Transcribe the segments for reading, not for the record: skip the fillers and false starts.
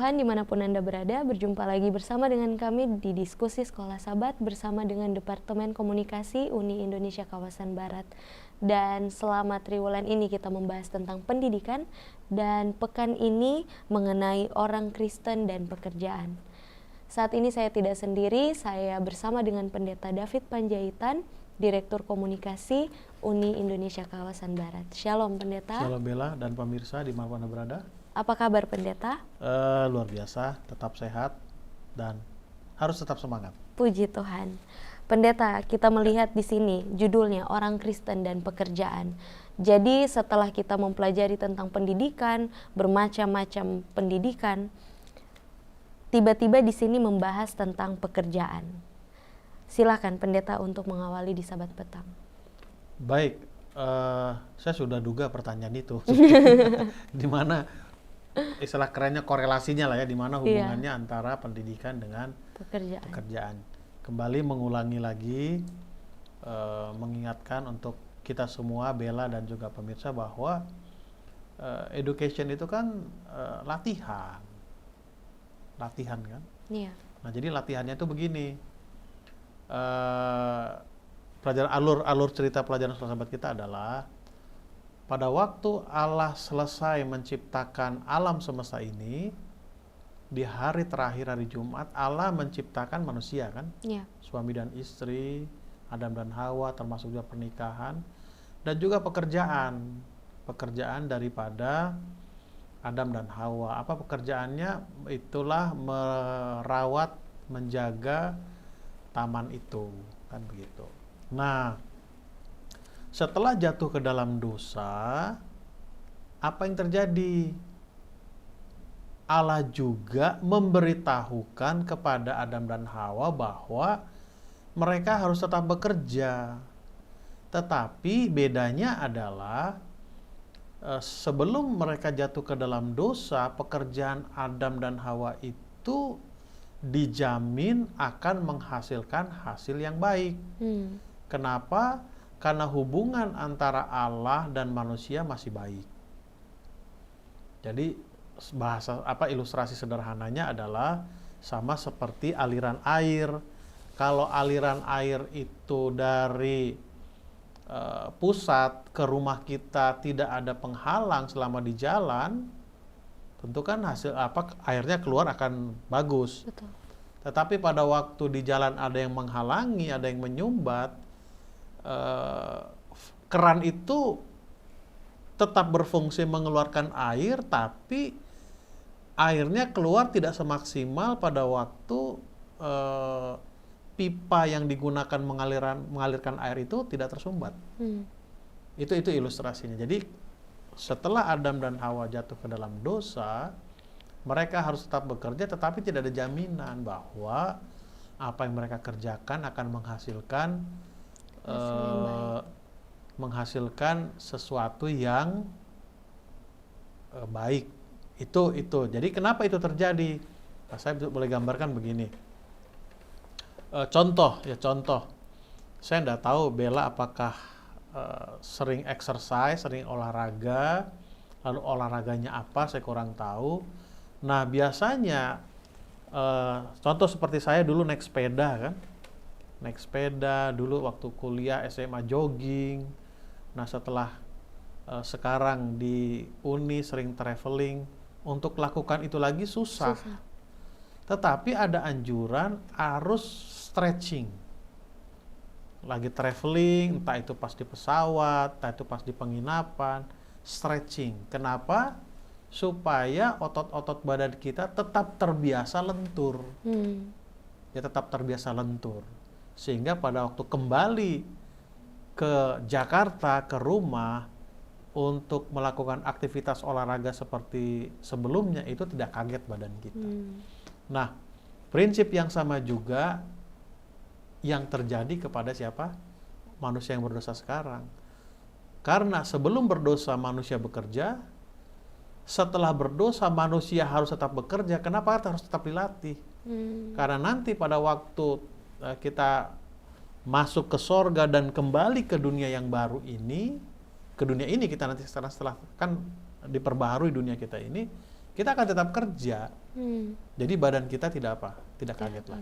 Tuhan, dimanapun Anda berada, berjumpa lagi bersama dengan kami di Diskusi Sekolah Sabat bersama dengan Departemen Komunikasi Uni Indonesia Kawasan Barat. Dan selama triwulan ini kita membahas tentang pendidikan, dan pekan ini mengenai orang Kristen dan pekerjaan. Saat ini saya tidak sendiri, saya bersama dengan Pendeta David Panjaitan, Direktur Komunikasi Uni Indonesia Kawasan Barat. Shalom Pendeta. Shalom Bella dan pemirsa dimanapun Anda berada. Apa kabar Pendeta? Luar biasa, tetap sehat dan harus tetap semangat. Puji Tuhan. Pendeta, kita melihat di sini judulnya Orang Kristen dan Pekerjaan. Jadi setelah kita mempelajari tentang pendidikan, bermacam-macam pendidikan, tiba-tiba di sini membahas tentang pekerjaan. Silakan Pendeta untuk mengawali di Sabat Petang. Baik, saya sudah duga pertanyaan itu. Di mana istilah kerennya korelasinya lah ya, di mana hubungannya antara pendidikan dengan pekerjaan. Kembali mengulangi lagi, mengingatkan untuk kita semua, Bella dan juga pemirsa, bahwa education itu kan latihan kan. Iya. Nah, jadi latihannya itu begini. Pelajaran alur cerita pelajaran Sekolah Sabat kita adalah pada waktu Allah selesai menciptakan alam semesta ini, di hari terakhir, hari Jumat, Allah menciptakan manusia kan, suami dan istri, Adam dan Hawa, termasuk juga pernikahan, dan juga pekerjaan daripada Adam dan Hawa. Apa pekerjaannya? Itulah merawat, menjaga taman itu, kan begitu. Nah, setelah jatuh ke dalam dosa, apa yang terjadi? Allah juga memberitahukan kepada Adam dan Hawa bahwa mereka harus tetap bekerja. Tetapi bedanya adalah sebelum mereka jatuh ke dalam dosa, pekerjaan Adam dan Hawa itu dijamin akan menghasilkan hasil yang baik. Kenapa? Karena hubungan antara Allah dan manusia masih baik. Jadi ilustrasi sederhananya adalah sama seperti aliran air. Kalau aliran air itu dari pusat ke rumah kita tidak ada penghalang selama di jalan, tentu kan airnya keluar akan bagus. Betul. Tetapi pada waktu di jalan ada yang menghalangi, ada yang menyumbat, keran itu tetap berfungsi mengeluarkan air, tapi airnya keluar tidak semaksimal pada waktu pipa yang digunakan mengalirkan air itu tidak tersumbat. Itu ilustrasinya. Jadi setelah Adam dan Hawa jatuh ke dalam dosa, mereka harus tetap bekerja, tetapi tidak ada jaminan bahwa apa yang mereka kerjakan akan menghasilkan sesuatu yang baik. Itu. Jadi kenapa itu terjadi? Nah, saya boleh gambarkan begini. Contoh. Saya tidak tahu Bella apakah sering exercise, sering olahraga, lalu olahraganya apa, saya kurang tahu. Nah, biasanya contoh seperti saya dulu naik sepeda kan. Naik sepeda dulu waktu kuliah SMA, jogging. Nah, setelah sekarang di Uni sering traveling, untuk lakukan itu lagi susah. Tetapi ada anjuran harus stretching. Lagi traveling, entah itu pas di pesawat, entah itu pas di penginapan, stretching. Kenapa? Supaya otot-otot badan kita tetap terbiasa lentur. Ya, tetap terbiasa lentur. Sehingga pada waktu kembali ke Jakarta, ke rumah, untuk melakukan aktivitas olahraga seperti sebelumnya, itu tidak kaget badan kita. Nah, prinsip yang sama juga yang terjadi kepada siapa? Manusia yang berdosa sekarang. Karena sebelum berdosa manusia bekerja, setelah berdosa manusia harus tetap bekerja. Kenapa harus tetap dilatih? Karena nanti pada waktu kita masuk ke sorga dan kembali ke dunia yang baru ini, ke dunia ini kita nanti setelah kan diperbaharui dunia kita ini, kita akan tetap kerja. Jadi badan kita tidak apa? Tidak kaget lah.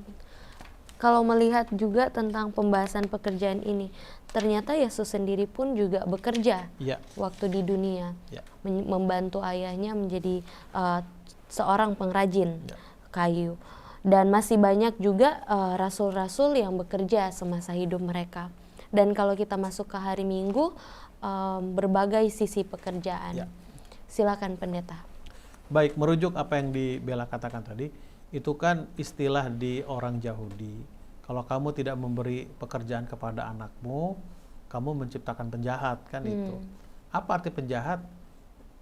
Kalau melihat juga tentang pembahasan pekerjaan ini, ternyata Yesus sendiri pun juga bekerja waktu di dunia, membantu ayahnya menjadi seorang pengrajin kayu. Dan masih banyak juga rasul-rasul yang bekerja semasa hidup mereka. Dan kalau kita masuk ke hari Minggu, berbagai sisi pekerjaan. Silakan pendeta. Baik, merujuk apa yang Bella katakan tadi, itu kan istilah di orang Yahudi. Kalau kamu tidak memberi pekerjaan kepada anakmu, kamu menciptakan penjahat, kan itu. Apa arti penjahat?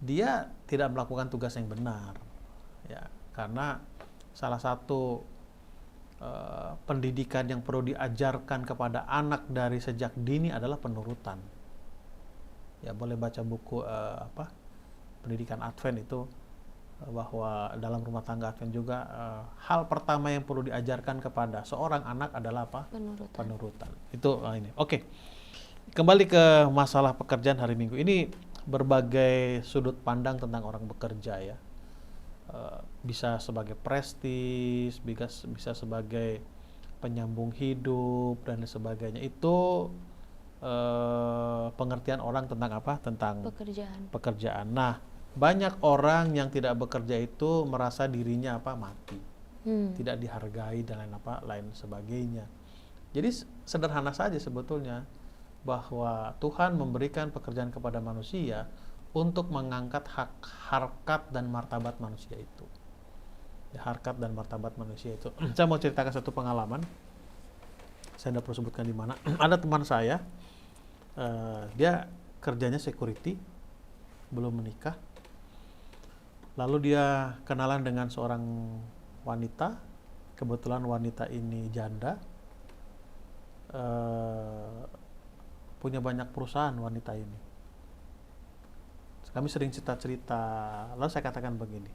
Dia tidak melakukan tugas yang benar. Ya, karena salah satu pendidikan yang perlu diajarkan kepada anak dari sejak dini adalah penurutan. Ya, boleh baca buku pendidikan Advent itu, bahwa dalam rumah tangga Advent juga hal pertama yang perlu diajarkan kepada seorang anak adalah apa? Penurutan. Itu ini. Oke. Kembali ke masalah pekerjaan hari Minggu. Ini berbagai sudut pandang tentang orang bekerja ya. Bisa sebagai prestis, bisa sebagai penyambung hidup dan sebagainya. Itu pengertian orang tentang apa? Tentang pekerjaan. Nah, banyak orang yang tidak bekerja itu merasa dirinya mati, tidak dihargai dan lain sebagainya. Jadi sederhana saja sebetulnya bahwa Tuhan memberikan pekerjaan kepada manusia untuk mengangkat harkat dan martabat manusia itu. Ya, harkat dan martabat manusia itu. Saya mau ceritakan satu pengalaman. Saya tidak perlu sebutkan di mana. Ada teman saya, dia kerjanya security, belum menikah. Lalu dia kenalan dengan seorang wanita, kebetulan wanita ini janda, punya banyak perusahaan wanita ini. Kami sering cerita-cerita, lalu saya katakan begini,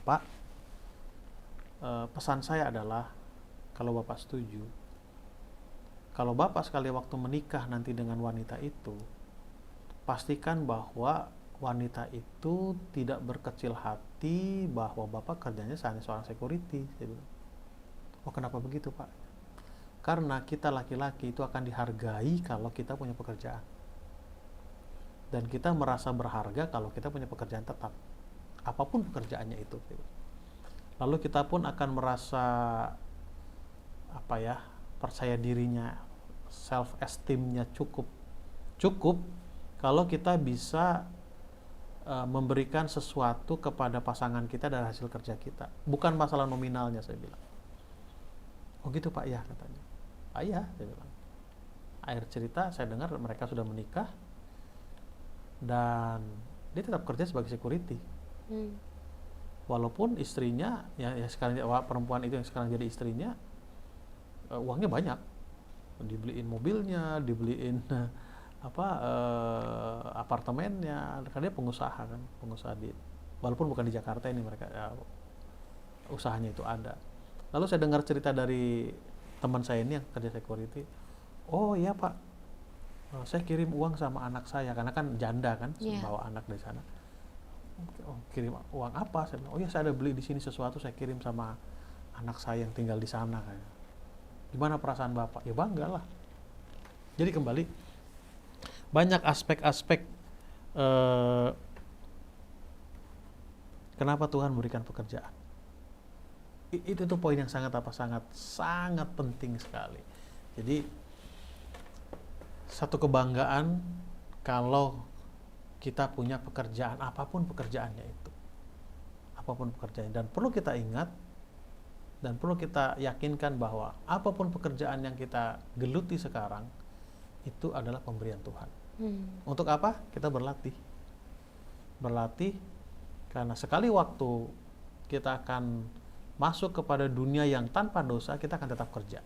Pak, pesan saya adalah, kalau Bapak setuju, kalau Bapak sekali waktu menikah nanti dengan wanita itu, pastikan bahwa wanita itu tidak berkecil hati bahwa Bapak kerjanya hanya seorang security. Saya bilang, oh kenapa begitu Pak? Karena kita laki-laki itu akan dihargai kalau kita punya pekerjaan. Dan kita merasa berharga kalau kita punya pekerjaan tetap. Apapun pekerjaannya itu. Lalu kita pun akan merasa percaya dirinya, self esteemnya cukup kalau kita bisa memberikan sesuatu kepada pasangan kita dari hasil kerja kita. Bukan masalah nominalnya, saya bilang. Oh gitu Pak, ya katanya. Ah iya, saya bilang. Akhir cerita saya dengar mereka sudah menikah dan dia tetap kerja sebagai security. Walaupun istrinya, ya sekarang perempuan itu yang sekarang jadi istrinya, uangnya banyak. Dibeliin mobilnya, dibeliin apartemennya, karena dia pengusaha kan, walaupun bukan di Jakarta ini mereka usahanya itu ada. Lalu saya dengar cerita dari teman saya ini yang kerja security, oh iya Pak, saya kirim uang sama anak saya karena kan janda kan, bawa anak dari sana. Oh, kirim uang apa? Saya bilang, oh ya saya ada beli di sini sesuatu, saya kirim sama anak saya yang tinggal di sana kayak. Gimana perasaan Bapak? Ya bangga lah. Jadi kembali, banyak aspek-aspek kenapa Tuhan memberikan pekerjaan. Itu tuh poin yang sangat penting sekali. Jadi satu kebanggaan kalau kita punya pekerjaan, apapun pekerjaannya itu, dan perlu kita ingat dan perlu kita yakinkan bahwa apapun pekerjaan yang kita geluti sekarang itu adalah pemberian Tuhan. Untuk apa? Kita berlatih karena sekali waktu kita akan masuk kepada dunia yang tanpa dosa, kita akan tetap kerja.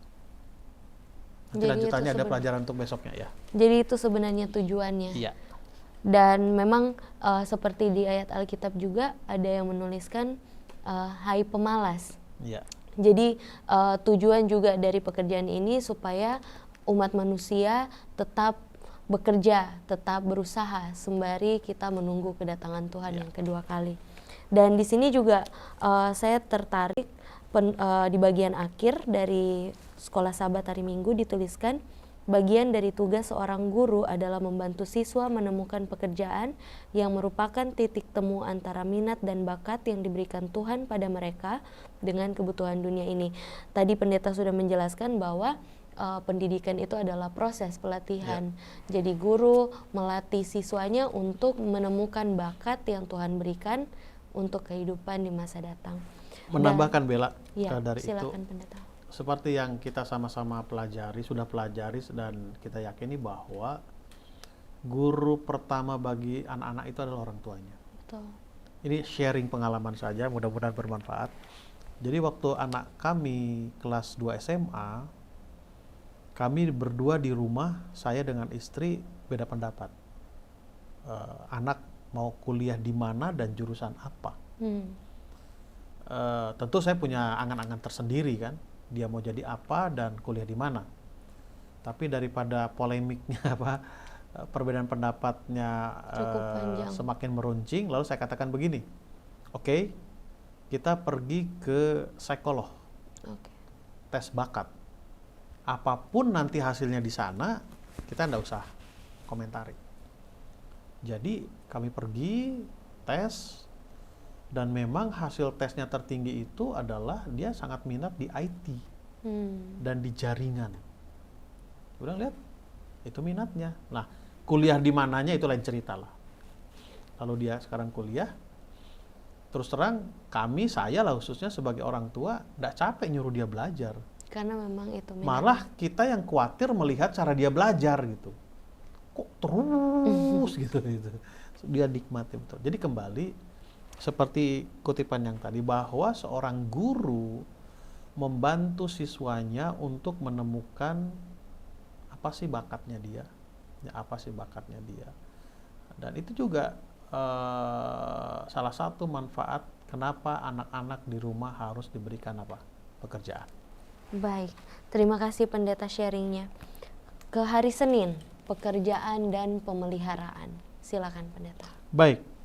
Nanti lanjutannya ada pelajaran untuk besoknya ya. Jadi itu sebenarnya tujuannya. Iya. Dan memang seperti di ayat Alkitab juga ada yang menuliskan hai pemalas. Iya. Jadi tujuan juga dari pekerjaan ini supaya umat manusia tetap bekerja, tetap berusaha sembari kita menunggu kedatangan Tuhan yang kedua kali. Dan di sini juga saya tertarik di bagian akhir dari Sekolah Sahabat Hari Minggu dituliskan, bagian dari tugas seorang guru adalah membantu siswa menemukan pekerjaan yang merupakan titik temu antara minat dan bakat yang diberikan Tuhan pada mereka dengan kebutuhan dunia ini. Tadi pendeta sudah menjelaskan bahwa pendidikan itu adalah proses pelatihan. Jadi guru melatih siswanya untuk menemukan bakat yang Tuhan berikan untuk kehidupan di masa datang. Menambahkan Bella Ya, dari itu, silakan pendeta. seperti yang kita sama-sama sudah pelajari dan kita yakini bahwa guru pertama bagi anak-anak itu adalah orang tuanya. Betul. Ini sharing pengalaman saja, mudah-mudahan bermanfaat. Jadi waktu anak kami kelas 2 SMA, kami berdua di rumah, saya dengan istri beda pendapat. Anak mau kuliah di mana dan jurusan apa. Tentu saya punya angan-angan tersendiri kan, dia mau jadi apa dan kuliah di mana. Tapi daripada polemiknya perbedaan pendapatnya semakin meruncing, lalu saya katakan begini, oke, kita pergi ke psikolog, tes bakat. Apapun nanti hasilnya di sana, kita nggak usah komentari. Jadi kami pergi tes, dan memang hasil tesnya tertinggi itu adalah dia sangat minat di IT dan di jaringan. Udah lihat, itu minatnya. Nah, kuliah di mananya itu lain cerita lah. Lalu dia sekarang kuliah, terus terang saya lah khususnya sebagai orang tua, nggak capek nyuruh dia belajar. Karena memang itu minat. Malah kita yang khawatir melihat cara dia belajar gitu. Kok terus gitu. Dia nikmati betul. Jadi kembali seperti kutipan yang tadi, bahwa seorang guru membantu siswanya untuk menemukan apa sih bakatnya dia, dan itu juga salah satu manfaat kenapa anak-anak di rumah harus diberikan pekerjaan. Baik, terima kasih pendeta sharingnya. Ke hari Senin, pekerjaan dan pemeliharaan. Silakan pendeta. Baik.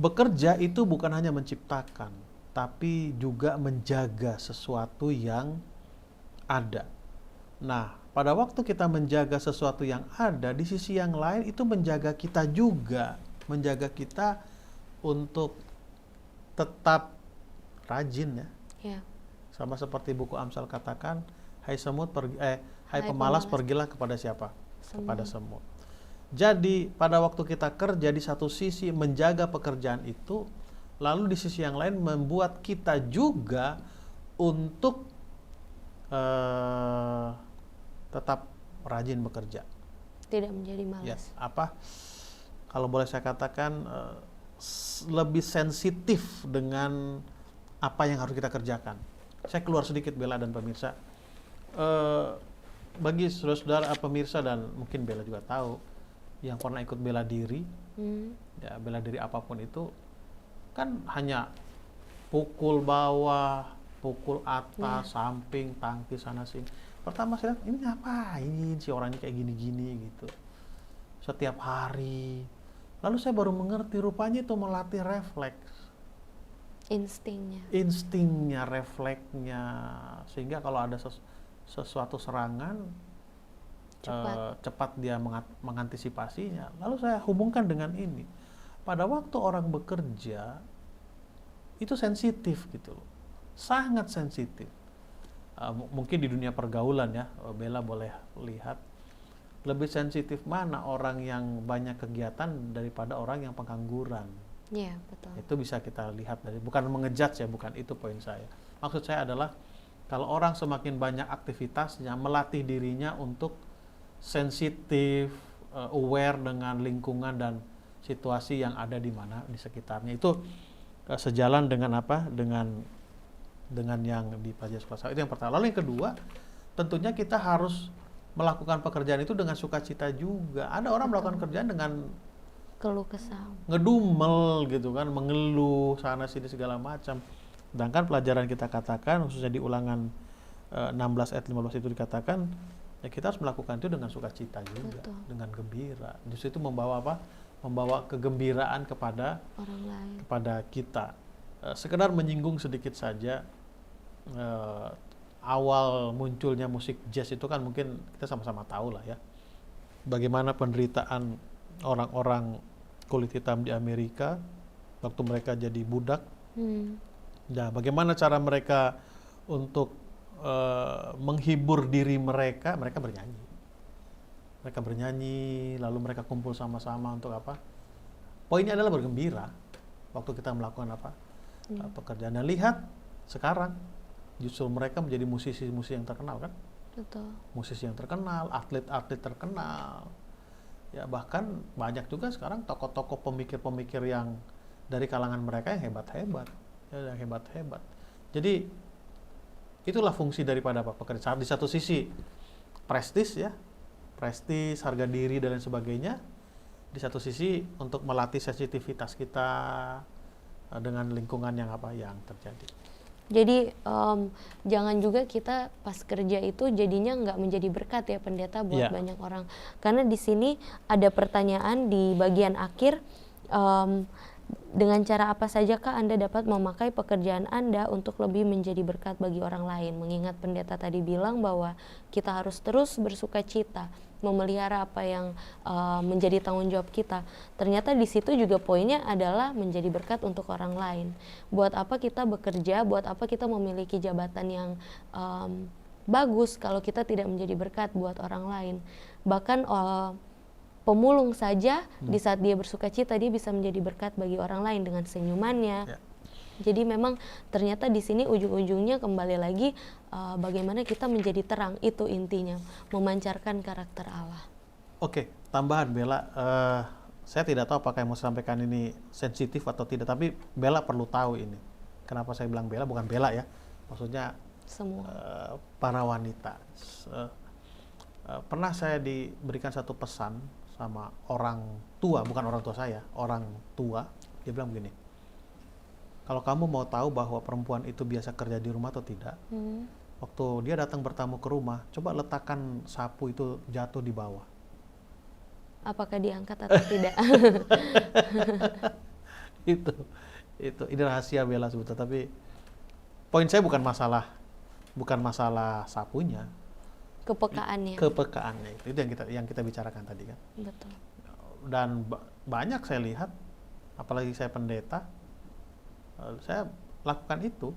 Bekerja itu bukan hanya menciptakan, tapi juga menjaga sesuatu yang ada. Nah, pada waktu kita menjaga sesuatu yang ada, di sisi yang lain itu menjaga kita juga, menjaga kita untuk tetap rajin ya. Sama seperti buku Amsal katakan, hai pemalas pergilah kepada siapa? Kepada semut. Jadi pada waktu kita kerja, di satu sisi menjaga pekerjaan itu, lalu di sisi yang lain membuat kita juga untuk tetap rajin bekerja. Tidak menjadi malas. Ya, kalau boleh saya katakan lebih sensitif dengan apa yang harus kita kerjakan. Saya keluar sedikit Bella dan pemirsa. Bagi saudara-saudara pemirsa dan mungkin Bella juga tahu, yang pernah ikut bela diri, ya bela diri apapun itu, kan hanya pukul bawah, pukul atas, samping, tangkis, sana sini. Pertama saya lihat, ini ngapain si orangnya kayak gini-gini gitu. Setiap hari. Lalu saya baru mengerti, rupanya itu melatih refleks. Instingnya, refleksnya. Sehingga kalau ada sesuatu serangan, cepat dia mengantisipasinya. Lalu saya hubungkan dengan ini. Pada waktu orang bekerja, itu sensitif gitu loh. Sangat sensitif. Mungkin di dunia pergaulan ya, Bella boleh lihat. Lebih sensitif mana orang yang banyak kegiatan daripada orang yang pengangguran. Iya, betul. Itu bisa kita lihat dari, bukan mengejudge ya, bukan itu poin saya. Maksud saya adalah, kalau orang semakin banyak aktivitasnya, melatih dirinya untuk sensitif, aware dengan lingkungan dan situasi yang ada di mana di sekitarnya. Itu sejalan dengan dengan yang dipelajari sekolah sahabat. Itu yang pertama. Lalu yang kedua, tentunya kita harus melakukan pekerjaan itu dengan sukacita juga. Ada orang melakukan kerjaan dengan keluh kesah, ngedumel gitu kan, mengeluh sana sini segala macam. Sedangkan pelajaran kita katakan, khususnya di ulangan 16 ayat 15 itu dikatakan, ya kita harus melakukan itu dengan sukacita juga. Betul. Dengan gembira. Justru itu membawa membawa kegembiraan Orang lain. kepada kita. Sekedar menyinggung sedikit saja, awal munculnya musik jazz itu kan mungkin kita sama-sama tahu lah ya, bagaimana penderitaan orang-orang kulit hitam di Amerika waktu mereka jadi budak. Nah, bagaimana cara mereka untuk menghibur diri mereka bernyanyi. Mereka bernyanyi, lalu mereka kumpul sama-sama untuk apa? Poinnya adalah bergembira waktu kita melakukan pekerjaan. Dan lihat sekarang, justru mereka menjadi musisi-musisi yang terkenal kan? Betul. Musisi yang terkenal, atlet-atlet terkenal. Ya, bahkan banyak juga sekarang tokoh-tokoh pemikir-pemikir yang dari kalangan mereka yang hebat-hebat. Ya, yang hebat-hebat. Jadi itulah fungsi daripada pekerjaan. Di satu sisi prestis ya, prestis, harga diri dan lain sebagainya. Di satu sisi untuk melatih sensitivitas kita dengan lingkungan yang terjadi. Jadi jangan juga kita pas kerja itu jadinya nggak menjadi berkat ya pendeta buat banyak orang. Karena di sini ada pertanyaan di bagian akhir, dengan cara apa sajakah Anda dapat memakai pekerjaan Anda untuk lebih menjadi berkat bagi orang lain? Mengingat pendeta tadi bilang bahwa kita harus terus bersuka cita, memelihara apa yang menjadi tanggung jawab kita. Ternyata di situ juga poinnya adalah menjadi berkat untuk orang lain. Buat apa kita bekerja, buat apa kita memiliki jabatan yang bagus kalau kita tidak menjadi berkat buat orang lain. Bahkan pemulung saja di saat dia bersuka cita dia bisa menjadi berkat bagi orang lain dengan senyumannya. Jadi memang ternyata di sini ujung-ujungnya kembali lagi bagaimana kita menjadi terang, itu intinya, memancarkan karakter Allah. Oke, tambahan Bella, saya tidak tahu apakah yang mau saya sampaikan ini sensitif atau tidak, tapi Bella perlu tahu ini. Kenapa saya bilang Bella, bukan Bella ya, maksudnya semua para wanita. Pernah saya diberikan satu pesan sama orang tua, bukan orang tua saya, orang tua. Dia bilang begini, kalau kamu mau tahu bahwa perempuan itu biasa kerja di rumah atau tidak, waktu dia datang bertamu ke rumah, coba letakkan sapu itu jatuh di bawah. Apakah diangkat atau tidak? Ini rahasia Bella sebetulnya, tapi poin saya bukan masalah sapunya. Kepekaannya Itu yang kita bicarakan tadi kan. Betul. Dan banyak saya lihat, apalagi saya pendeta, saya lakukan itu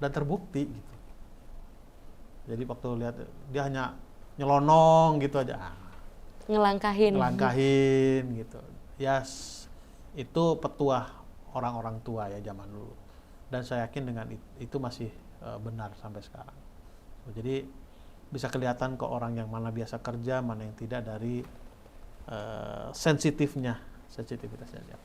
dan terbukti gitu. Jadi waktu lihat dia hanya nyelonong gitu aja, ngelangkahin gitu. Itu petuah orang-orang tua ya zaman dulu. Dan saya yakin dengan itu masih benar sampai sekarang. Jadi bisa kelihatan ke orang yang mana biasa kerja, mana yang tidak dari sensitivitasnya dia.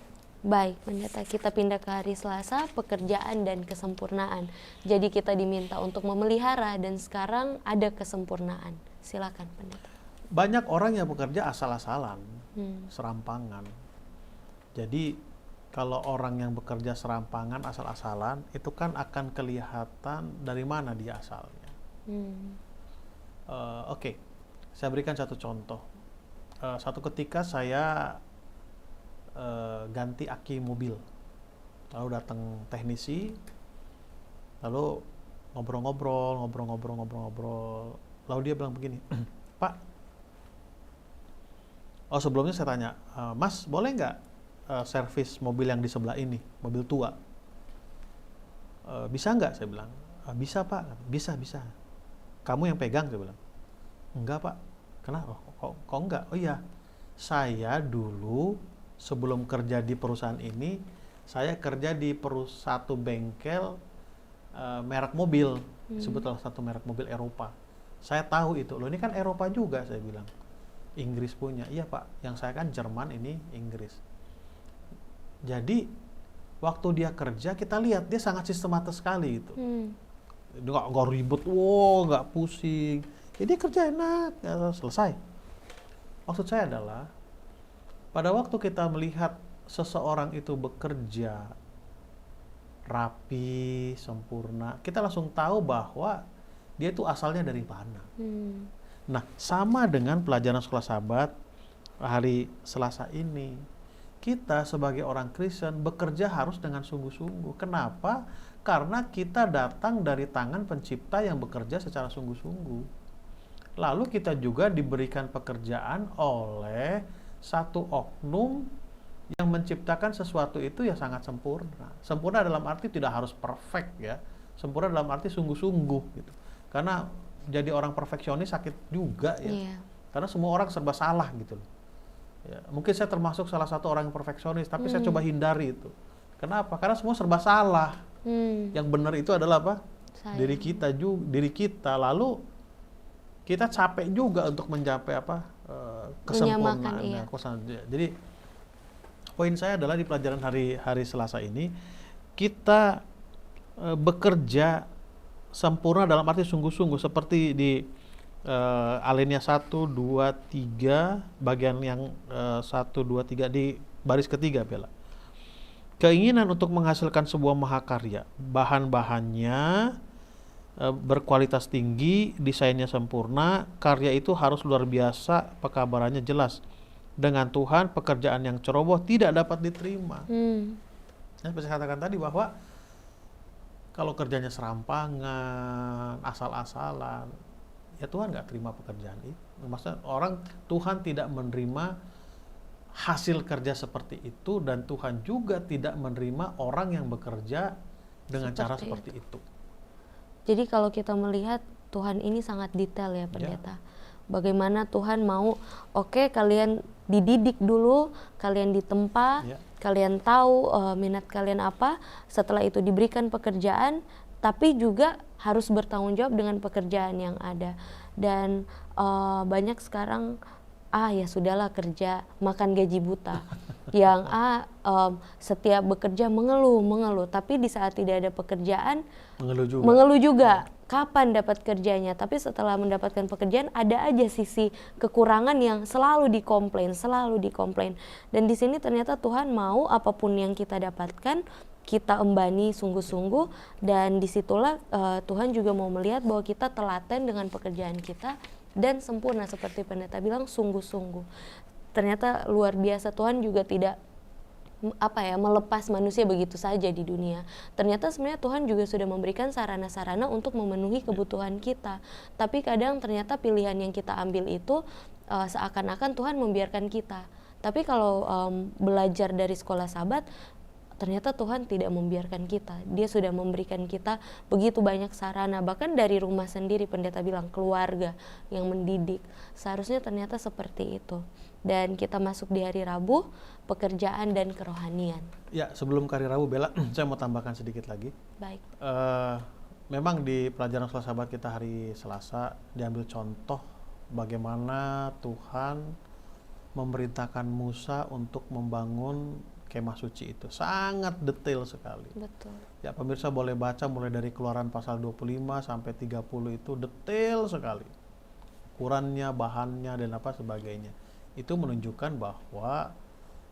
Baik, pendeta, kita pindah ke hari Selasa, pekerjaan dan kesempurnaan. Jadi kita diminta untuk memelihara dan sekarang ada kesempurnaan. Silakan pendeta. Banyak orang yang bekerja asal-asalan, serampangan. Jadi kalau orang yang bekerja serampangan, asal-asalan, itu kan akan kelihatan dari mana dia asalnya. Oke, saya berikan satu contoh. Satu ketika saya ganti aki mobil, lalu datang teknisi, lalu ngobrol-ngobrol, lalu dia bilang begini, Pak, sebelumnya saya tanya, Mas boleh nggak servis mobil yang di sebelah ini, mobil tua? Bisa nggak? Saya bilang, bisa Pak, bisa. Kamu yang pegang? Saya bilang, enggak Pak. Kenapa? Kok enggak? Oh iya, saya dulu sebelum kerja di perusahaan ini, saya kerja di satu bengkel merek mobil, sebetulnya satu merek mobil Eropa. Saya tahu itu. Loh ini kan Eropa juga, saya bilang. Inggris punya. Iya Pak, yang saya kan Jerman, ini Inggris. Jadi waktu dia kerja, kita lihat dia sangat sistematis sekali gitu. Nggak ribet, nggak pusing. Jadi kerja enak, selesai. Maksud saya adalah, pada waktu kita melihat seseorang itu bekerja rapi, sempurna, kita langsung tahu bahwa dia itu asalnya dari mana. Nah, sama dengan pelajaran Sekolah Sahabat hari Selasa ini. kita sebagai orang Kristen bekerja harus dengan sungguh-sungguh. Kenapa? Karena kita datang dari tangan pencipta yang bekerja secara sungguh-sungguh. Lalu kita juga diberikan pekerjaan oleh satu oknum yang menciptakan sesuatu itu ya sangat sempurna. Sempurna dalam arti tidak harus perfect ya. Sempurna dalam arti sungguh-sungguh gitu. Karena jadi orang perfeksionis sakit juga ya. Iya. Karena semua orang serba salah gitu loh. Ya, mungkin saya termasuk salah satu orang yang perfeksionis, tapi saya coba hindari itu. Kenapa? Karena semua serba salah. Yang benar itu adalah apa? Diri kita juga, diri kita. Lalu kita capek juga untuk mencapai apa? Kesempurnaan. Iya. Jadi poin saya adalah di pelajaran hari Selasa ini kita bekerja sempurna dalam arti sungguh-sungguh seperti di alinea 1, 2, 3 bagian yang 1, 2, 3 di baris ketiga Bella. Keinginan untuk menghasilkan sebuah mahakarya, bahan-bahannya berkualitas tinggi, desainnya sempurna, karya itu harus luar biasa, pekabarannya jelas. Dengan Tuhan, pekerjaan yang ceroboh tidak dapat diterima. Seperti saya katakan tadi bahwa kalau kerjanya serampangan, asal-asalan, ya Tuhan nggak terima pekerjaan itu. Maksudnya Tuhan tidak menerima hasil kerja seperti itu, dan Tuhan juga tidak menerima orang yang bekerja dengan cara seperti itu. Jadi kalau kita melihat Tuhan ini sangat detail ya pendeta. Bagaimana Tuhan mau, oke, kalian dididik dulu, kalian ditempa, kalian tahu minat kalian apa, setelah itu diberikan pekerjaan, tapi juga harus bertanggung jawab dengan pekerjaan yang ada. Dan banyak sekarang ya sudahlah kerja, makan gaji buta. Yang setiap bekerja mengeluh, tapi di saat tidak ada pekerjaan mengeluh juga. Kapan dapat kerjanya? Tapi setelah mendapatkan pekerjaan ada aja sisi kekurangan yang selalu dikomplain. Dan di sini ternyata Tuhan mau apapun yang kita dapatkan kita embani sungguh-sungguh, dan disitulah Tuhan juga mau melihat bahwa kita telaten dengan pekerjaan kita dan sempurna seperti pendeta bilang, sungguh-sungguh. Ternyata luar biasa, Tuhan juga tidak melepas manusia begitu saja di dunia. Ternyata sebenarnya Tuhan juga sudah memberikan sarana-sarana untuk memenuhi kebutuhan kita. Tapi kadang ternyata pilihan yang kita ambil itu seakan-akan Tuhan membiarkan kita. Tapi kalau belajar dari sekolah Sabat, ternyata Tuhan tidak membiarkan kita. Dia sudah memberikan kita begitu banyak sarana, bahkan dari rumah sendiri, pendeta bilang keluarga yang mendidik. Seharusnya ternyata seperti itu. Dan kita masuk di hari Rabu, pekerjaan dan kerohanian. Ya, sebelum ke hari Rabu, Bella, saya mau tambahkan sedikit lagi. Baik. Memang di pelajaran sekolah Sabat kita hari Selasa diambil contoh bagaimana Tuhan memerintahkan Musa untuk membangun kemah suci itu. Sangat detail sekali. Betul. Ya, pemirsa boleh baca mulai dari Keluaran pasal 25 sampai 30 itu detail sekali. Ukurannya, bahannya, dan apa sebagainya. Itu menunjukkan bahwa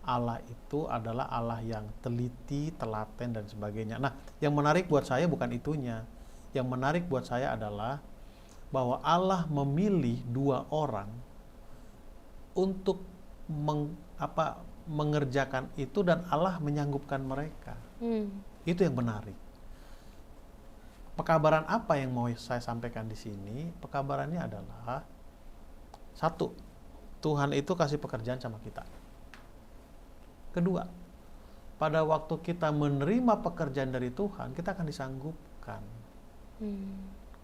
Allah itu adalah Allah yang teliti, telaten, dan sebagainya. Nah, yang menarik buat saya bukan itunya. Yang menarik buat saya adalah bahwa Allah memilih dua orang untuk mengerjakan itu, dan Allah menyanggupkan mereka. Itu yang menarik. Pekabaran apa yang mau saya sampaikan di sini? Pekabarannya adalah satu, Tuhan itu kasih pekerjaan sama kita. Kedua, pada waktu kita menerima pekerjaan dari Tuhan, kita akan disanggupkan.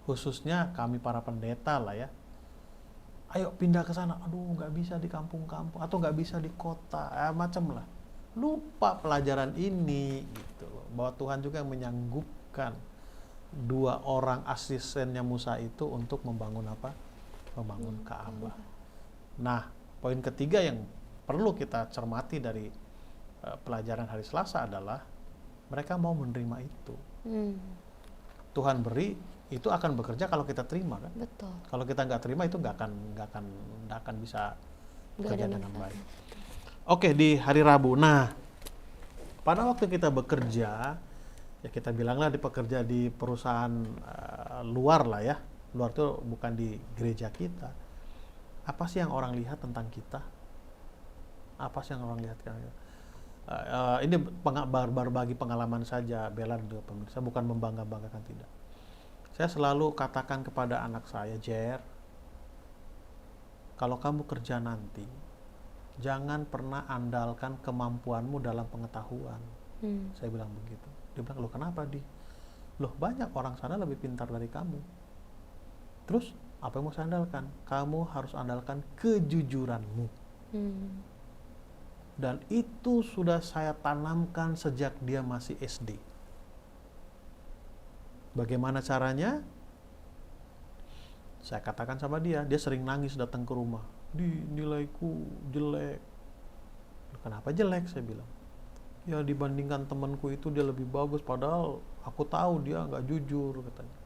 Khususnya kami para pendeta lah ya. Ayo pindah ke sana. Aduh, nggak bisa di kampung-kampung, atau nggak bisa di kota, macam lah. Lupa pelajaran ini gitu loh. Bahwa Tuhan juga yang menyanggupkan dua orang asistennya Musa itu untuk membangun apa? Membangun Ka'bah. Nah, poin ketiga yang perlu kita cermati dari pelajaran hari Selasa adalah mereka mau menerima itu. Tuhan beri, itu akan bekerja kalau kita terima kan? Betul. Kalau kita nggak terima itu nggak akan bisa bekerja dengan baik. Oke, di hari Rabu. Nah, pada waktu kita bekerja, ya kita bilanglah bekerja di perusahaan luar lah ya. Luar itu bukan di gereja kita. Apa sih yang orang lihat tentang kita? Apa sih yang orang lihat kan? Ini berbagi pengalaman saja, Bella dan juga pemirsa, bukan membangga-banggakan, tidak. Saya selalu katakan kepada anak saya, Jer, kalau kamu kerja nanti, jangan pernah andalkan kemampuanmu dalam pengetahuan. Saya bilang begitu. Dia bilang, loh kenapa, Di? Loh banyak orang sana lebih pintar dari kamu. Terus apa yang mau saya andalkan? Kamu harus andalkan kejujuranmu. Dan itu sudah saya tanamkan sejak dia masih SD. Bagaimana caranya? Saya katakan sama dia sering nangis datang ke rumah. Di, nilaiku jelek. Kenapa jelek? Saya bilang. Ya dibandingkan temanku itu dia lebih bagus, padahal aku tahu dia nggak jujur, katanya.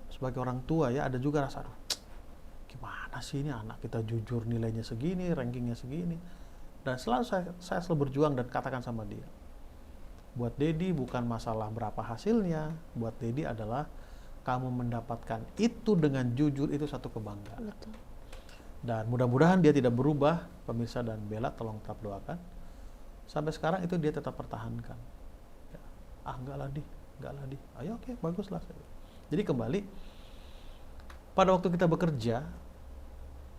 Sebagai orang tua ya ada juga rasa, gimana sih ini anak kita jujur nilainya segini, rankingnya segini. Dan selalu saya selalu berjuang dan katakan sama dia, buat Dedi bukan masalah berapa hasilnya, buat Dedi adalah kamu mendapatkan itu dengan jujur, itu satu kebanggaan. Betul. Dan mudah-mudahan dia tidak berubah, pemirsa dan Bella tolong tetap doakan. Sampai sekarang itu dia tetap pertahankan. Ya. Enggak lah Di. Ayo oke, baguslah. Jadi kembali, pada waktu kita bekerja,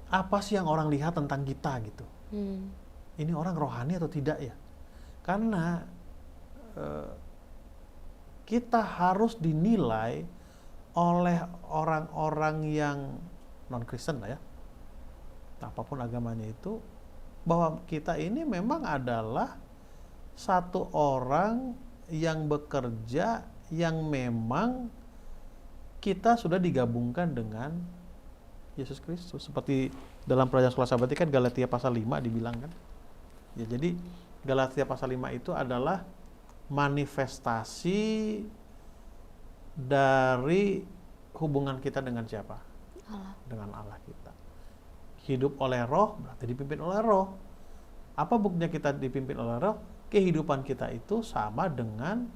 apa sih yang orang lihat tentang kita gitu? Ini orang rohani atau tidak ya? Karena kita harus dinilai oleh orang-orang yang non-Kristen lah ya, apapun agamanya itu, bahwa kita ini memang adalah satu orang yang bekerja yang memang kita sudah digabungkan dengan Yesus Kristus. Seperti dalam pelajaran sekolah sabat kan Galatia pasal 5 dibilang kan. Ya, jadi Galatia pasal 5 itu adalah manifestasi dari hubungan kita dengan siapa? Allah. Dengan Allah kita. Hidup oleh roh berarti dipimpin oleh roh. Apa buktinya kita dipimpin oleh roh? Kehidupan kita itu sama dengan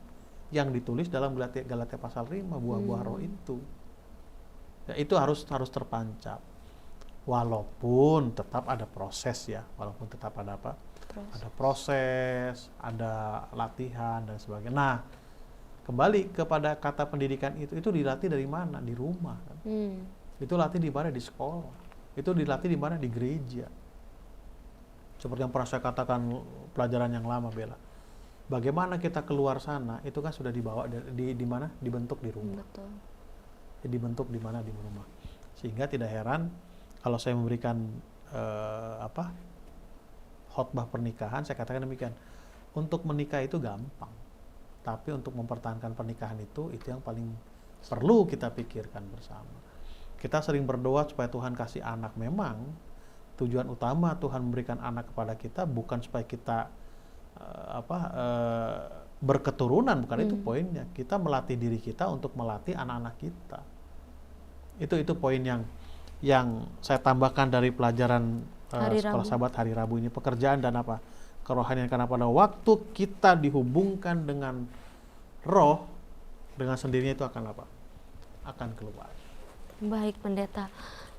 yang ditulis dalam Galatia pasal 5, buah-buah roh itu. Ya, itu harus terpancap. Walaupun tetap ada proses ya, walaupun tetap ada apa? Ada proses, ada latihan dan sebagainya. Nah, kembali kepada kata pendidikan itu dilatih dari mana? Di rumah. Kan? Itu latih di mana? Di sekolah. Itu dilatih di mana? Di gereja. Seperti yang pernah saya katakan pelajaran yang lama, Bella. Bagaimana kita keluar sana, itu kan sudah dibawa di mana? Dibentuk di rumah. Betul. Jadi dibentuk di mana? Di rumah. Sehingga tidak heran kalau saya memberikan khotbah pernikahan, saya katakan demikian. Untuk menikah itu gampang. Tapi untuk mempertahankan pernikahan itu yang paling perlu kita pikirkan bersama. Kita sering berdoa supaya Tuhan kasih anak. Memang tujuan utama Tuhan memberikan anak kepada kita bukan supaya kita berketurunan, bukan itu poinnya. Kita melatih diri kita untuk melatih anak-anak kita. Itu poin yang saya tambahkan dari pelajaran sekolah sahabat hari Rabu ini, pekerjaan dan apa? Kerohanian. Karena pada waktu kita dihubungkan dengan roh, dengan sendirinya itu akan apa? Akan keluar. Baik pendeta,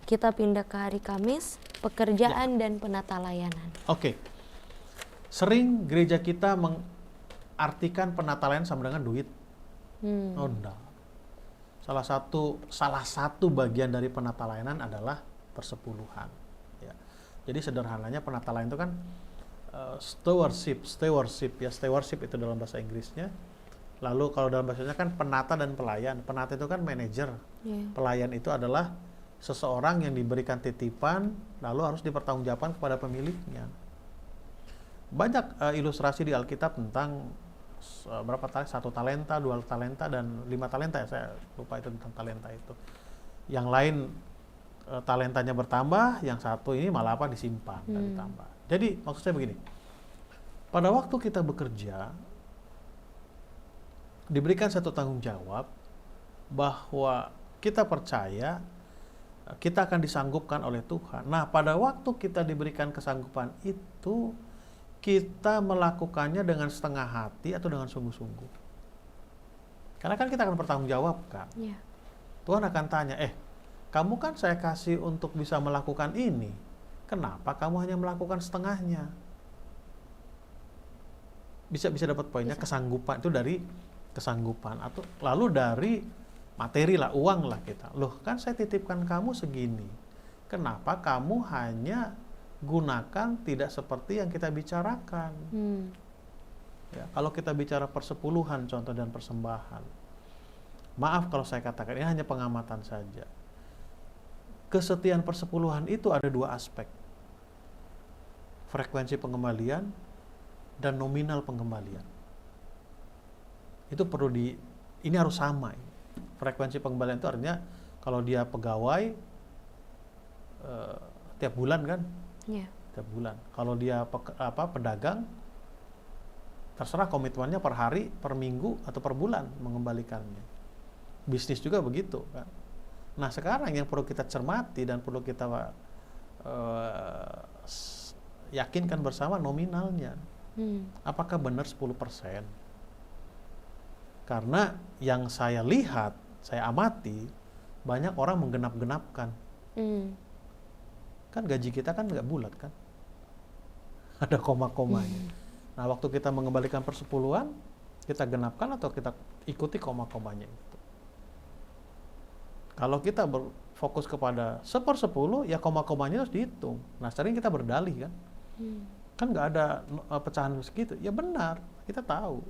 kita pindah ke hari Kamis, pekerjaan dan penata layanan. Oke. Sering gereja kita mengartikan penata layanan sama dengan duit. Oh enggak. Salah satu bagian dari penata layanan adalah persepuluhan. Ya. Jadi sederhananya penata layanan itu kan stewardship ya. Stewardship itu dalam bahasa Inggrisnya. Lalu kalau dalam bahasanya kan penata dan pelayan. Penata itu kan manajer. Pelayan itu adalah seseorang yang diberikan titipan lalu harus dipertanggungjawabkan kepada pemiliknya. Banyak ilustrasi di Alkitab tentang berapa talenta, 1 talenta, 2 talenta, dan 5 talenta ya, saya lupa itu tentang talenta itu. Yang lain talentanya bertambah, yang satu ini malah disimpan dan ditambah. Jadi maksud saya begini, pada waktu kita bekerja, diberikan satu tanggung jawab bahwa kita percaya kita akan disanggupkan oleh Tuhan. Nah, pada waktu kita diberikan kesanggupan itu, kita melakukannya dengan setengah hati atau dengan sungguh-sungguh. Karena kan kita akan bertanggungjawabkan. Tuhan akan tanya, kamu kan saya kasih untuk bisa melakukan ini, kenapa kamu hanya melakukan setengahnya? bisa dapat poinnya. Bisa. Kesanggupan itu dari kesanggupan, atau lalu dari materi lah, uang lah kita. Loh, kan saya titipkan kamu segini. Kenapa kamu hanya gunakan tidak seperti yang kita bicarakan? Ya, kalau kita bicara persepuluhan contoh dan persembahan, maaf kalau saya katakan ini hanya pengamatan saja. Kesetiaan persepuluhan itu ada dua aspek. Frekuensi pengembalian dan nominal pengembalian. Itu perlu ini harus sama. Frekuensi pengembalian itu artinya kalau dia pegawai tiap bulan kan? Iya. Tiap bulan. Kalau dia pedagang, terserah komitmennya per hari, per minggu, atau per bulan mengembalikannya. Bisnis juga begitu kan. Nah, sekarang yang perlu kita cermati dan perlu kita yakinkan bersama nominalnya. Apakah benar 10%? Karena yang saya lihat, saya amati, banyak orang menggenap-genapkan. Kan gaji kita kan nggak bulat kan? Ada koma-komanya. Nah, waktu kita mengembalikan persepuluhan, kita genapkan atau kita ikuti koma-komanya itu. Kalau kita berfokus kepada 1/10, ya koma-komanya harus dihitung. Nah, sering kita berdalih kan? Kan nggak ada pecahan segitu. Ya benar, kita tahu.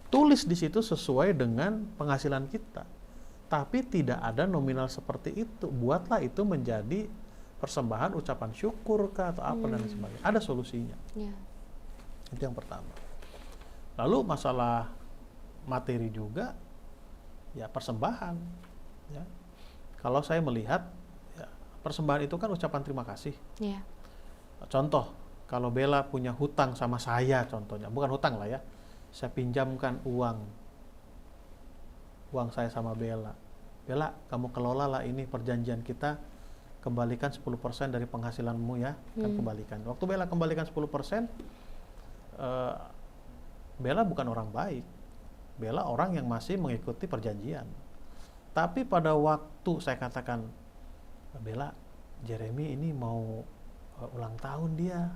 Tulis di situ sesuai dengan penghasilan kita. Tapi tidak ada nominal seperti itu. Buatlah itu menjadi persembahan, ucapan syukur kah atau apa dan sebagainya. Ada solusinya. Yeah. Itu yang pertama. Lalu masalah materi juga, ya persembahan. Ya. Kalau saya melihat, ya, persembahan itu kan ucapan terima kasih. Yeah. Contoh, kalau Bella punya hutang sama saya contohnya, bukan hutang lah ya, saya pinjamkan uang saya sama Bella. Bella, kamu kelolalah ini perjanjian kita, kembalikan 10% dari penghasilanmu ya, kan kembalikan. Waktu Bella kembalikan 10%, Bella bukan orang baik. Bella orang yang masih mengikuti perjanjian. Tapi pada waktu saya katakan, Bella, Jeremy ini mau ulang tahun dia.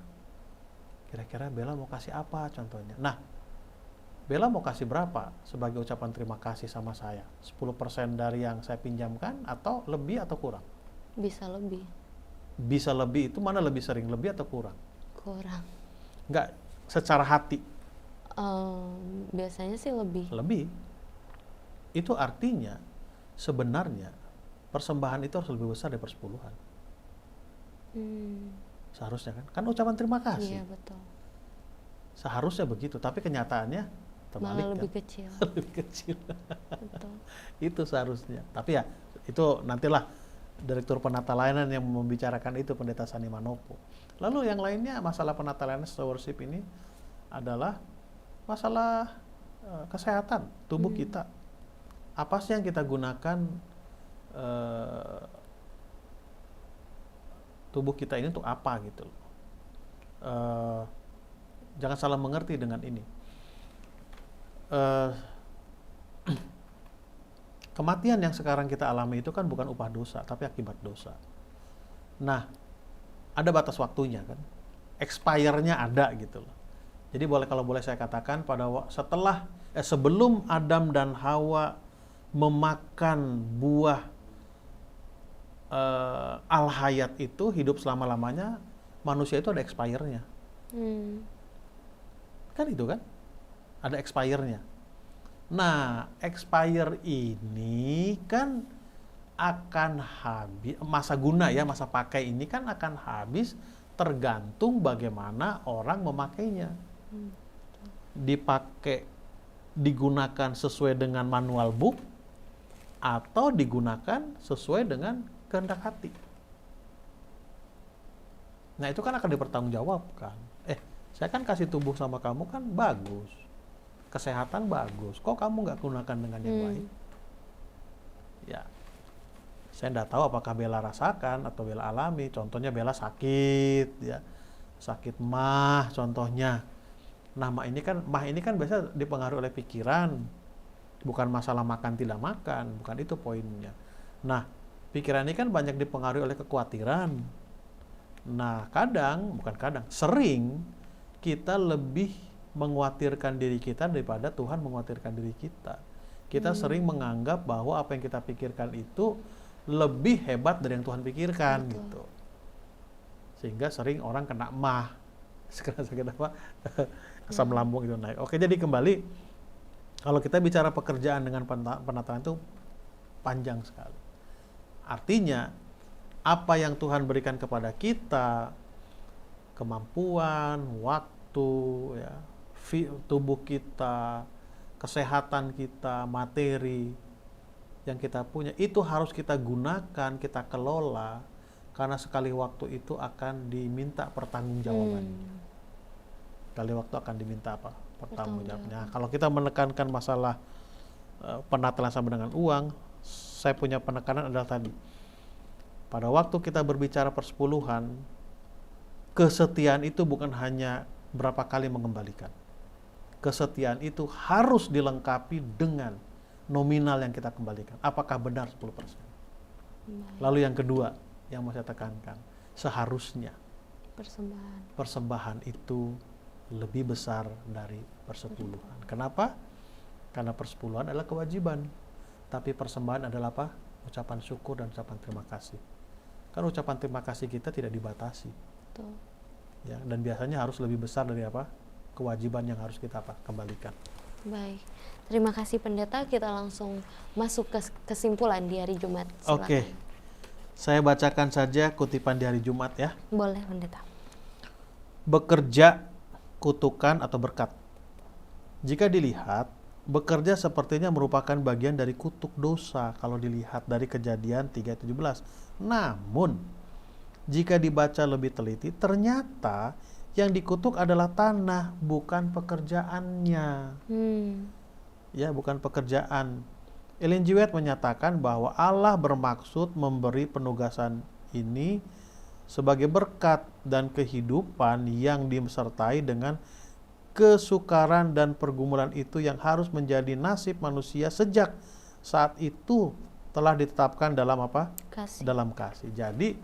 Kira-kira Bella mau kasih apa contohnya? Nah, Bella mau kasih berapa sebagai ucapan terima kasih sama saya? 10% dari yang saya pinjamkan atau lebih atau kurang? Bisa lebih. Bisa lebih itu mana lebih sering, lebih atau kurang? Kurang. Enggak, secara hati. Biasanya sih lebih. Lebih. Itu artinya sebenarnya persembahan itu harus lebih besar dari persepuluhan. Seharusnya kan? Kan ucapan terima kasih. Iya, betul. Seharusnya begitu, tapi kenyataannya terbalik. Malah lebih kan? kecil. Lebih kecil. Betul. Itu seharusnya. Tapi ya, itu nantilah Direktur Penata Layanan yang membicarakan itu, Pendeta Sani Manopo. Lalu yang lainnya, masalah penata layanan stewardship ini adalah masalah kesehatan tubuh kita. Apa sih yang kita gunakan tubuh kita ini untuk apa gitu loh. Jangan salah mengerti dengan ini. Kematian yang sekarang kita alami itu kan bukan upah dosa, tapi akibat dosa. Nah, ada batas waktunya kan. Expire-nya ada gitu loh. Jadi kalau boleh saya katakan sebelum Adam dan Hawa memakan buah al-hayat itu, hidup selama-lamanya, manusia itu ada expire-nya. Kan itu kan? Ada expire-nya. Nah, expire ini kan akan habis, masa guna ya, masa pakai ini kan akan habis tergantung bagaimana orang memakainya. Digunakan sesuai dengan manual book atau digunakan sesuai dengan kehendak hati. Nah, itu kan akan dipertanggungjawabkan. Saya kan kasih tubuh sama kamu kan bagus, kesehatan bagus, kok kamu nggak gunakan dengan yang baik? Ya, saya nggak tahu apakah Bella rasakan atau Bella alami. Contohnya Bella sakit, ya, sakit mah contohnya. Nah, mah ini kan biasa dipengaruhi oleh pikiran, bukan masalah makan tidak makan, bukan itu poinnya. Nah, pikiran ini kan banyak dipengaruhi oleh kekhawatiran. Nah, sering kita lebih mengkhawatirkan diri kita daripada Tuhan mengkhawatirkan diri kita. Kita sering menganggap bahwa apa yang kita pikirkan itu lebih hebat dari yang Tuhan pikirkan. Betul. Gitu. Sehingga sering orang kena sekarang sakit apa? Asam lambung itu naik. Oke, jadi kembali kalau kita bicara pekerjaan dengan penataan itu panjang sekali. Artinya apa yang Tuhan berikan kepada kita, kemampuan, waktu, ya, tubuh kita, kesehatan kita, materi yang kita punya, itu harus kita gunakan, kita kelola, karena sekali waktu itu akan diminta pertanggungjawabannya. Sekali waktu akan diminta apa? Pertanggungjawabannya. Kalau kita menekankan masalah penataan sama dengan uang, saya punya penekanan adalah tadi. Pada waktu kita berbicara persepuluhan, kesetiaan itu bukan hanya berapa kali mengembalikan. Kesetiaan itu harus dilengkapi dengan nominal yang kita kembalikan. Apakah benar 10%? Lalu yang kedua yang mau saya tekankan, seharusnya persembahan itu lebih besar dari persepuluhan. Kenapa? Karena persepuluhan adalah kewajiban, tapi persembahan adalah apa? Ucapan syukur dan ucapan terima kasih. Kan ucapan terima kasih kita tidak dibatasi. Betul. Ya, dan biasanya harus lebih besar dari apa? Kewajiban yang harus kita kembalikan. Baik, terima kasih pendeta. Kita langsung masuk ke kesimpulan di hari Jumat. Silakan. Oke, saya bacakan saja kutipan di hari Jumat ya. Boleh pendeta. Bekerja, kutukan atau berkat. Jika dilihat, bekerja sepertinya merupakan bagian dari kutuk dosa kalau dilihat dari Kejadian 3:17. Namun, jika dibaca lebih teliti, ternyata yang dikutuk adalah tanah, bukan pekerjaannya. Ya, bukan pekerjaan. Ellen G. White menyatakan bahwa Allah bermaksud memberi penugasan ini sebagai berkat dan kehidupan yang disertai dengan kesukaran dan pergumulan itu yang harus menjadi nasib manusia sejak saat itu telah ditetapkan dalam apa? Kasih. Dalam kasih. Jadi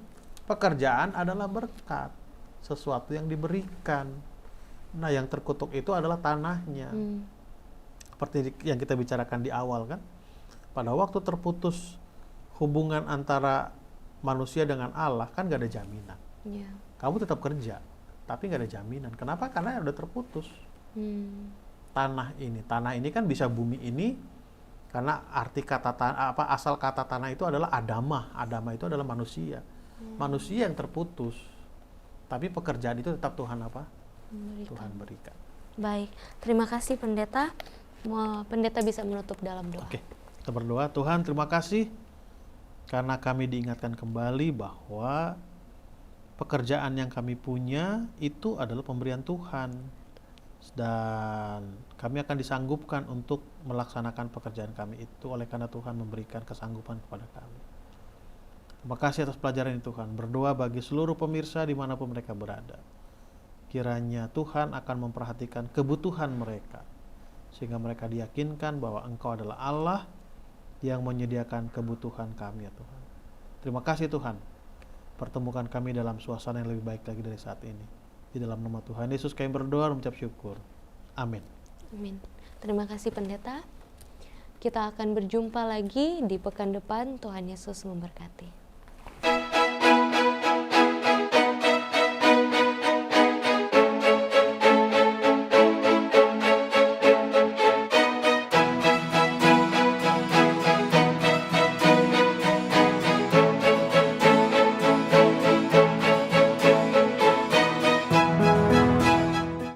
pekerjaan adalah berkat, sesuatu yang diberikan. Nah, yang terkutuk itu adalah tanahnya. Seperti yang kita bicarakan di awal kan. Pada waktu terputus hubungan antara manusia dengan Allah kan gak ada jaminan. Yeah. Kamu tetap kerja, tapi gak ada jaminan. Kenapa? Karena udah terputus. Tanah ini kan bisa bumi ini, karena arti kata asal kata tanah itu adalah adamah. Adamah itu adalah manusia. Manusia yang terputus. Tapi pekerjaan itu tetap Tuhan apa? Tuhan berikan. Baik, terima kasih pendeta. Pendeta bisa menutup dalam doa. Oke, kita berdoa. Tuhan, terima kasih karena kami diingatkan kembali bahwa pekerjaan yang kami punya itu adalah pemberian Tuhan. Dan kami akan disanggupkan untuk melaksanakan pekerjaan kami itu oleh karena Tuhan memberikan kesanggupan kepada kami. Terima kasih atas pelajaran ini Tuhan. Berdoa bagi seluruh pemirsa dimanapun mereka berada. Kiranya Tuhan akan memperhatikan kebutuhan mereka, sehingga mereka diyakinkan bahwa Engkau adalah Allah yang menyediakan kebutuhan kami ya Tuhan. Terima kasih Tuhan. Pertemukan kami dalam suasana yang lebih baik lagi dari saat ini. Di dalam nama Tuhan Yesus kami berdoa dan mengucap syukur. Amin. Amin. Terima kasih pendeta. Kita akan berjumpa lagi di pekan depan. Tuhan Yesus memberkati.